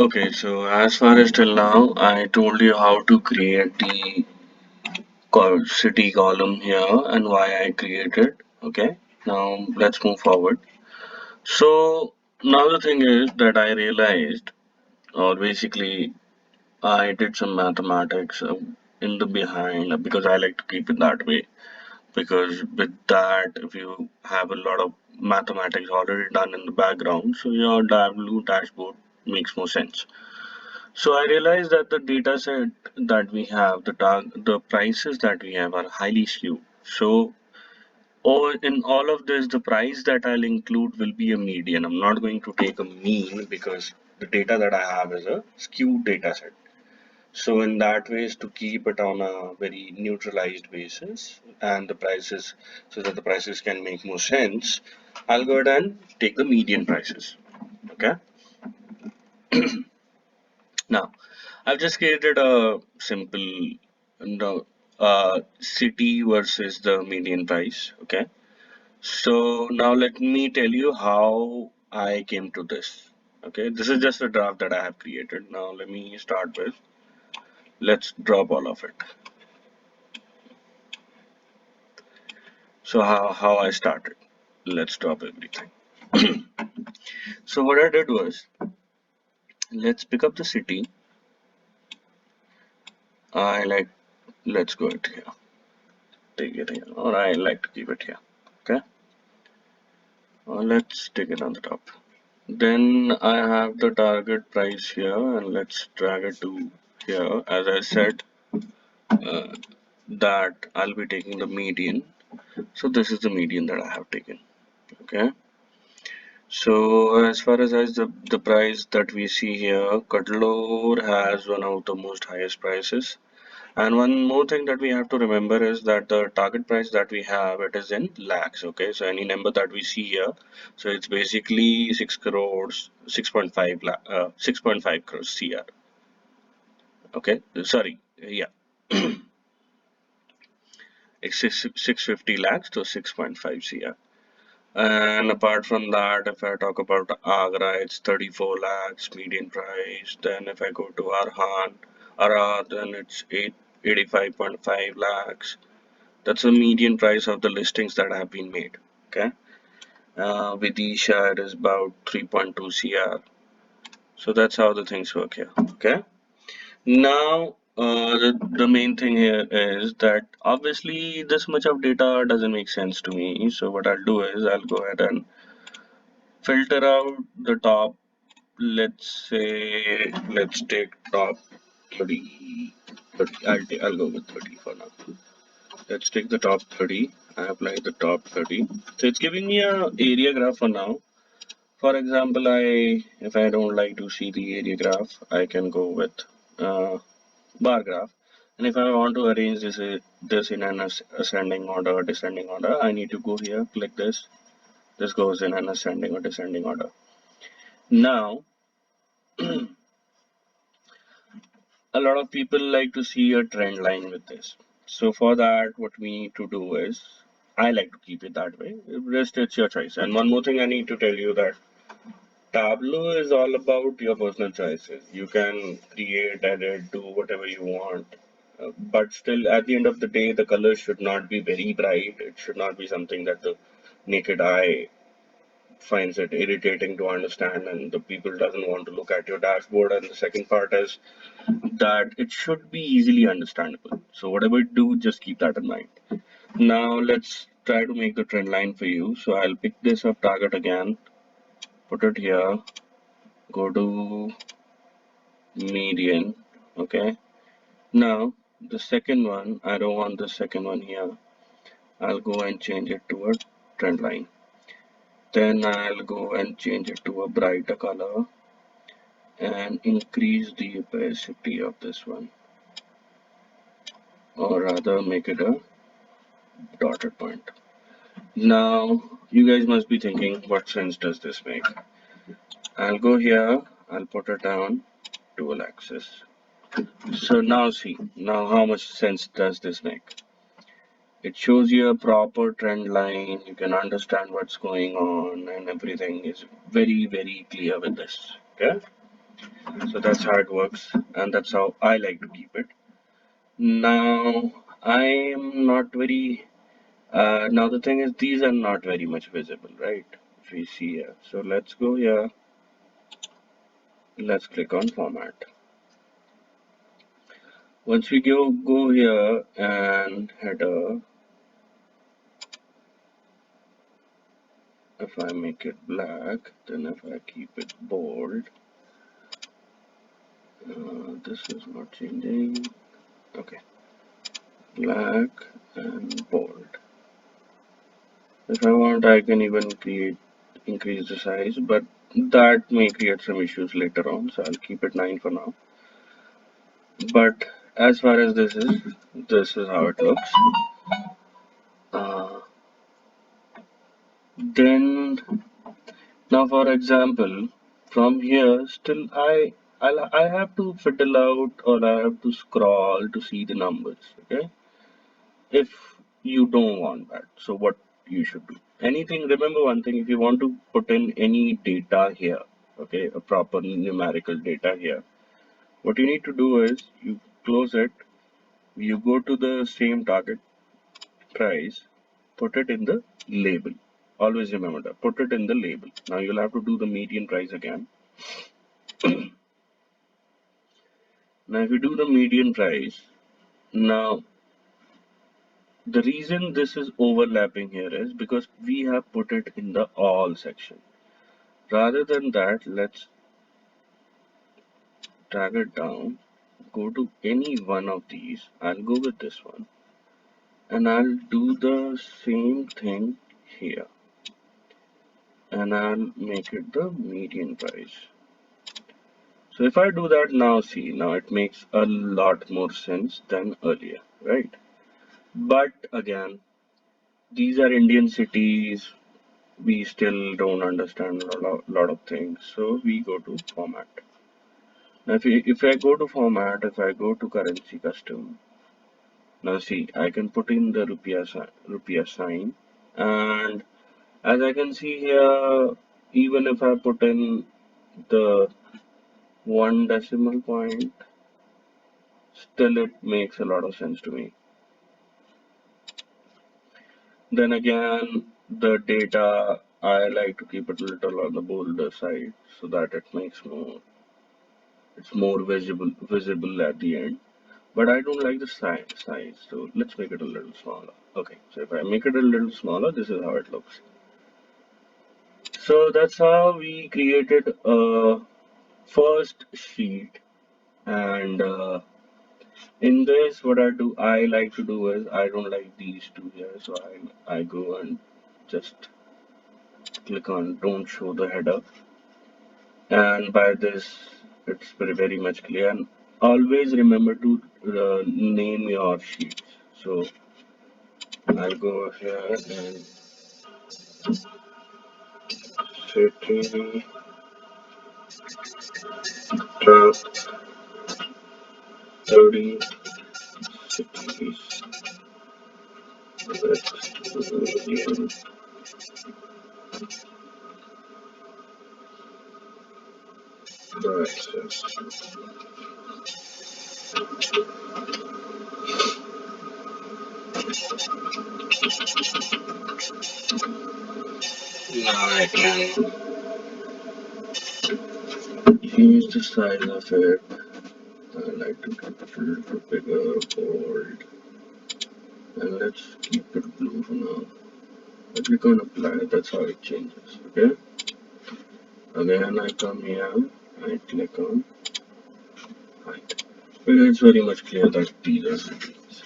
Okay, so as far as till now, I told you how to create the city column here and why I created. Okay, now let's move forward. So now the thing is that I realized, or basically I did some mathematics in the behind because I like to keep it that way. Because with that, if you have a lot of mathematics already done in the background, so your Tableau dashboard makes more sense. So I realized that the data set that we have, the prices that we have are highly skewed. So in all of this, the price that I'll include will be a median. I'm not going to take a mean because the data that I have is a skewed data set. So in that way is to keep it on a very neutralized basis and the prices so that the prices can make more sense. I'll go ahead and take the median prices. Okay. Now I've just created a simple city versus the median price. Okay. So now let me tell you how I came to this. Okay. This is just a draft that I have created. Now let me start with, let's drop all of it. So how I started. Let's drop everything. So what I did was, let's pick up the city. I like, let's go it here. Take it here. Or I like to keep it here. Okay. Let's take it on the top. Then I have the target price here and let's drag it to here. As I said, uh, that I'll be taking the median. So this is the median that I have taken. Okay. So as far as the price that we see here, Cuddalore has one of the most highest prices. And one more thing that we have to remember is that the target price that we have, it is in lakhs. Okay, so any number that we see here, so it's basically 6 crores, 6.5 lakh, 6.5 crores CR. Okay, sorry, yeah, it's 650 lakhs to 6.5 CR. And apart from that, if I talk about Agra, it's 34 lakhs median price. Then if I go to Arha, then it's 85.5 lakhs. That's the median price of the listings that have been made. Okay. Vidisha, it is about 3.2 CR. So that's how the things work here. Okay. Now, the main thing here is that obviously this much of data doesn't make sense to me. So what I'll do is I'll go ahead and filter out the top. Let's say, let's take top 30. 30 I'll go with 30 for now. Let's take the top 30. I apply the top 30. So it's giving me a area graph for now. For example, if I don't like to see the area graph, I can go with bar graph. And if I want to arrange this in an ascending order, descending order, I need to go here, click this. This goes in an ascending or descending order. Now, a lot of people like to see a trend line with this. So for that, what we need to do is, I like to keep it that way. Rest it's your choice. And one more thing I need to tell you that Tableau is all about your personal choices. You can create, edit, do whatever you want. But still, at the end of the day, the colors should not be very bright. It should not be something that the naked eye finds it irritating to understand and the people doesn't want to look at your dashboard. And the second part is that it should be easily understandable. So whatever you do, just keep that in mind. Now let's try to make the trend line for you. So I'll pick this up target again, put it here, go to median. Okay. Now the second one, I don't want the second one here. I'll go and change it to a trend line. Then I'll go and change it to a brighter color and increase the opacity of this one, or rather make it a dotted point. Now, you guys must be thinking, what sense does this make? I'll go here, I'll put it down, dual axis. So now see, now how much sense does this make? It shows you a proper trend line, you can understand what's going on and everything is very, very clear with this. Okay? So that's how it works, and that's how I like to keep it. Now, I am not very. Now the thing is, these are not very much visible, right? If we see here, so let's go here. Let's click on format. Once we go here and header, if I make it black, then if I keep it bold, this is not changing. Okay, black and bold. If I want, I can even increase the size, but that may create some issues later on, so I'll keep it 9 for now. But as far as this is how it looks. Uh, then now, for example, from here, still I have to fiddle out or I have to scroll to see the numbers. Okay, if you don't want that, so what you should do? Anything. Remember one thing: if you want to put in any data here, okay, a proper numerical data here, what you need to do is you close it. You go to the same target price, put it in the label. Always remember that. Put it in the label. Now you'll have to do the median price again. Now if you do the median price, now the reason this is overlapping here is because we have put it in the all section. Rather than that, let's drag it down, go to any one of these. I'll go with this one and I'll do the same thing here and I'll make it the median price. So if I do that now, see, now it makes a lot more sense than earlier, right? But again, these are Indian cities. We still don't understand lot of things. So we go to format. Now if I go to format, if I go to currency custom, now see, I can put in the rupiah sign. And as I can see here, even if I put in the one decimal point, still it makes a lot of sense to me. Then again, the data, I like to keep it a little on the bolder side so that it's more visible at the end. But I don't like the size, so let's make it a little smaller. Okay, so if I make it a little smaller, this is how it looks. So that's how we created a first sheet. And in this, what I like to do is I don't like these two here, so I go and just click on don't show the header, and by this it's very much clear. And always remember to name your sheets. So I'll go here and city trust 30 cities with median prices. Now I can change the size of it. I like to keep it a little bigger, bold, and let's keep it blue for now. If we can apply, that's how it changes. Okay. Again, I come here, I click on height. Well, it's very much clear that these are cities.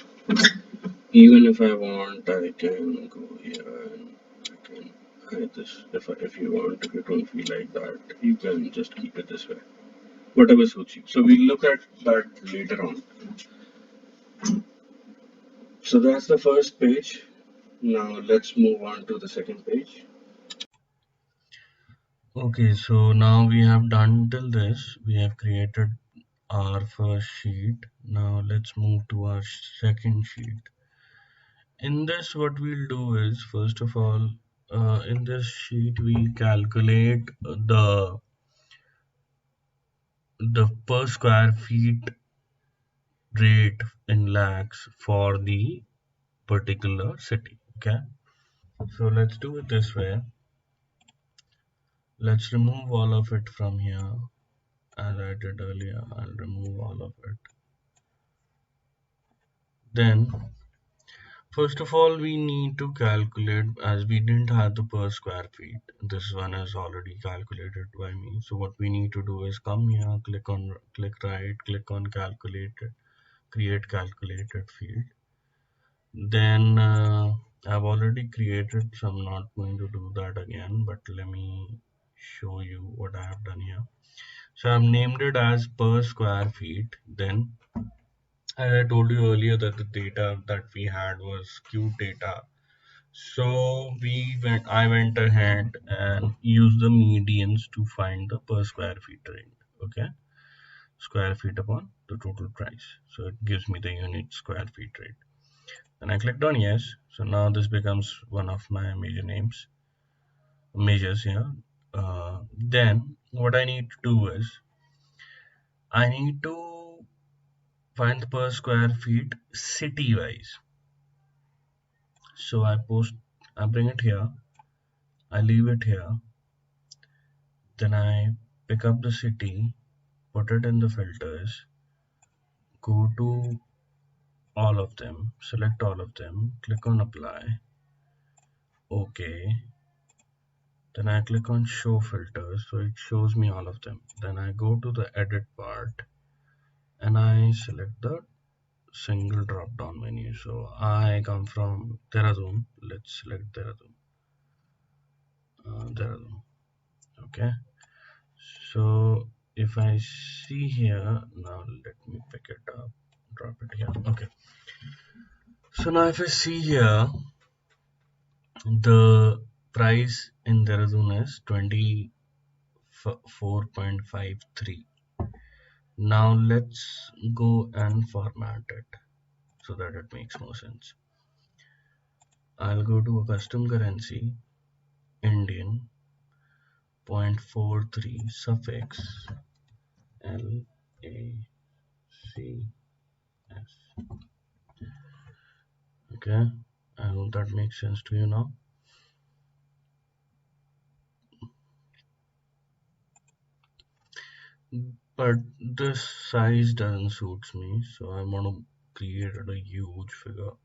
Even if I want, I can go here and I can hide this. If you want, if you don't feel like that, you can just keep it this way. Whatever suits you. So we'll look at that later on. So that's the first page. Now let's move on to the second page. Okay, so now we have done till this. We have created our first sheet. Now let's move to our second sheet. In this, what we'll do is, first of all, in this sheet, we calculate the the per square feet rate in lakhs for the particular city. Okay, so let's do it this way. Let's remove all of it from here as I did earlier. I'll remove all of it. Then first of all, we need to calculate, as we didn't have the per square feet. This one is already calculated by me. So what we need to do is come here, click right, click on calculated, create calculated field. Then I've already created, so I'm not going to do that again, but let me show you what I have done here. So I've named it as per square feet. Then, as I told you earlier, that the data that we had was queued data. So I went ahead and used the medians to find the per square feet rate. Okay, square feet upon the total price. So it gives me the unit square feet rate. And I clicked on yes. So now this becomes one of my measures here. Then what I need to do is I need to find the per square feet city wise. So I bring it here, I leave it here, then I pick up the city, put it in the filters, go to all of them, select all of them, click on apply, OK. Then I click on show filters, so it shows me all of them. Then I go to the edit part and I select the single drop down menu. So I come from Dehradun. Let's select Dehradun. Dehradun. Okay. So if I see here, now let me pick it up, drop it here. Okay. So now if I see here, the price in Dehradun is 24.53. Now let's go and format it so that it makes more sense. I'll go to a custom currency, Indian, 0.43 suffix LACS. Okay, I hope that makes sense to you now. But this size doesn't suit me, so I want to create a huge figure.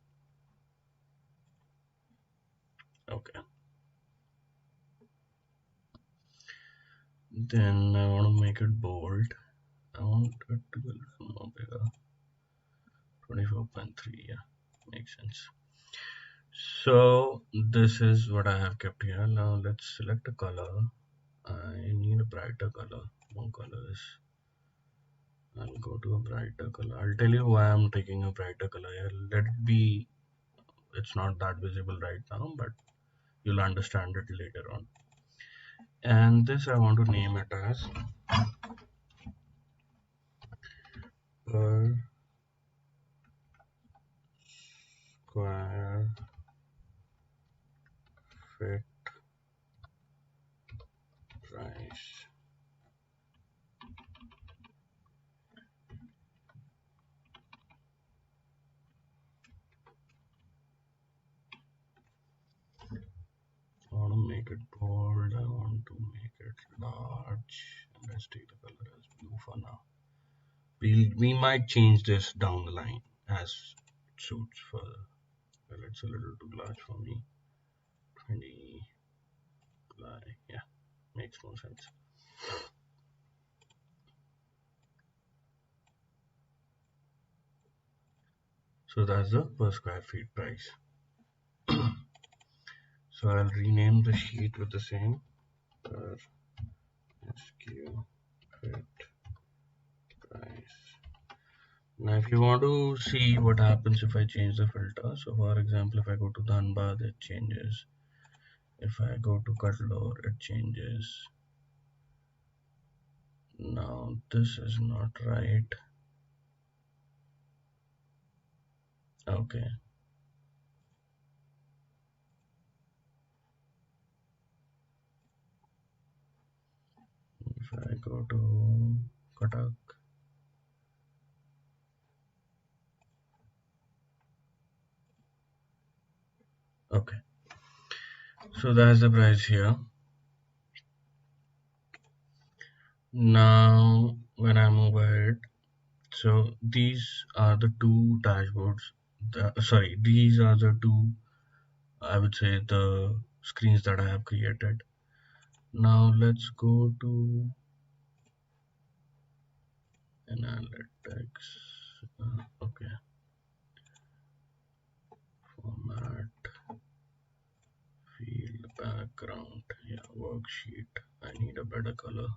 Okay. Then I want to make it bold. I want it to be a little more bigger. 24.3, yeah, makes sense. So this is what I have kept here. Now let's select a color. I need a brighter color, more colors. I'll go to a brighter color. I'll tell you why I'm taking a brighter color here. Let it be, it's not that visible right now, but you'll understand it later on. And this I want to name it as per square fit price. I want to make it bold, I want to make it large, and let's take the color as blue for now. We might change this down the line as it suits further. Well, it's a little too large for me. 20, yeah, makes more sense. So that's the per square feet price. So I'll rename the sheet with the same per SQ fit price. Now if you want to see what happens if I change the filter, so for example if I go to Dhanbad it changes, if I go to Cuddalore it changes. Now this is not right. Okay. If I go to Katak. Okay, so that's the price here. Now, when I move ahead, so these are the two dashboards. Sorry, these are the two, I would say, the screens that I have created. Now let's go to analytics. Okay, format, field, background. Yeah, worksheet. I need a better color.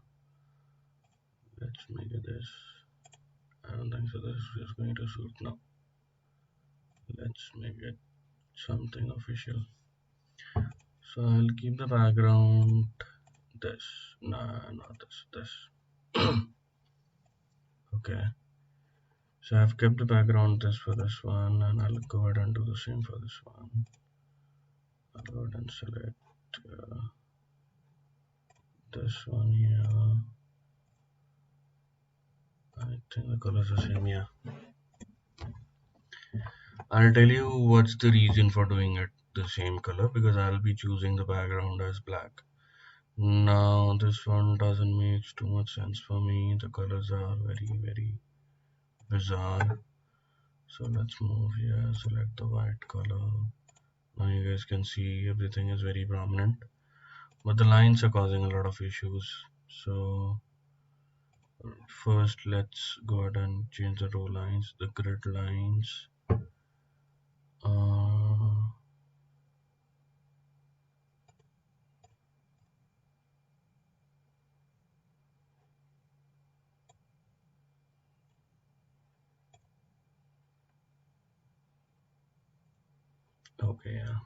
Let's make it this. I don't think so. This is going to suit now. Let's make it something official. So I'll keep the background this. Nah, not this. This. Okay. So I've kept the background this for this one, and I'll go ahead and do the same for this one. I'll go ahead and select this one here. I think the colors are same, yeah. I'll tell you what's the reason for doing it the same color, because I'll be choosing the background as black. Now this one doesn't make too much sense for me. The colors are very bizarre. So let's move here, select the white color. Now you guys can see everything is very prominent, but the lines are causing a lot of issues. So first let's go ahead and change the row lines, the grid lines. uh, okay, yeah.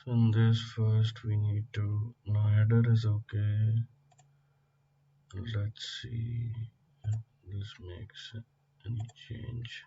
So in this first we need to, now header is okay. Let's see if this makes any change.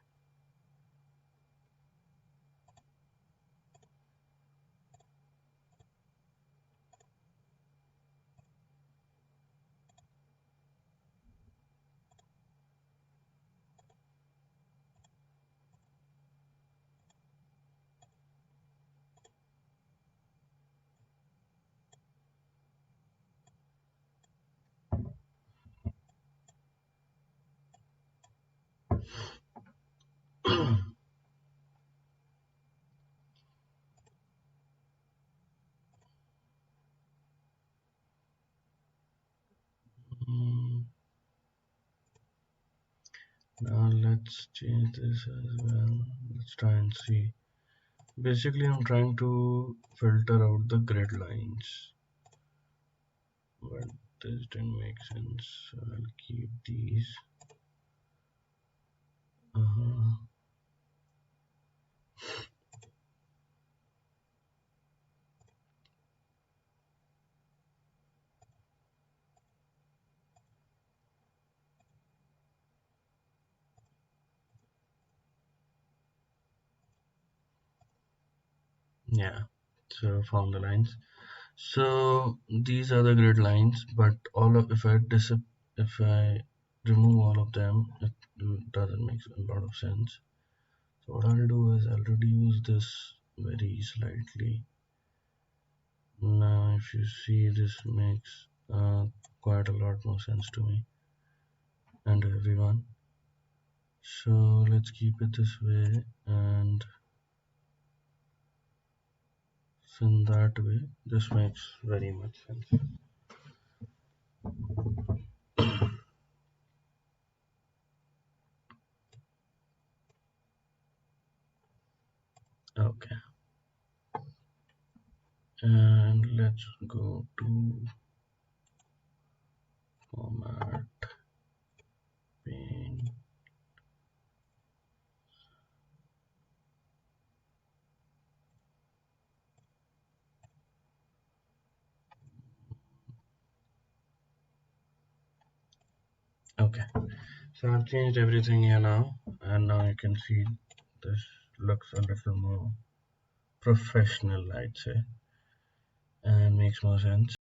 Hmm, now let's change this as well. Let's try and see. Basically I'm trying to filter out the grid lines, but this didn't make sense, so I'll keep these. uh yeah, so found the lines. So these are the grid lines, but all of, if I remove all of them, it doesn't make a lot of sense. So what I'll do is I'll reduce this very slightly. Now if you see, this makes quite a lot more sense to me and to everyone. So let's keep it this way, and in that way this makes very much sense. Okay, and let's go to format, pane. Okay, so I've changed everything here now, and now you can see this looks a little more professional, I'd say, and makes more sense.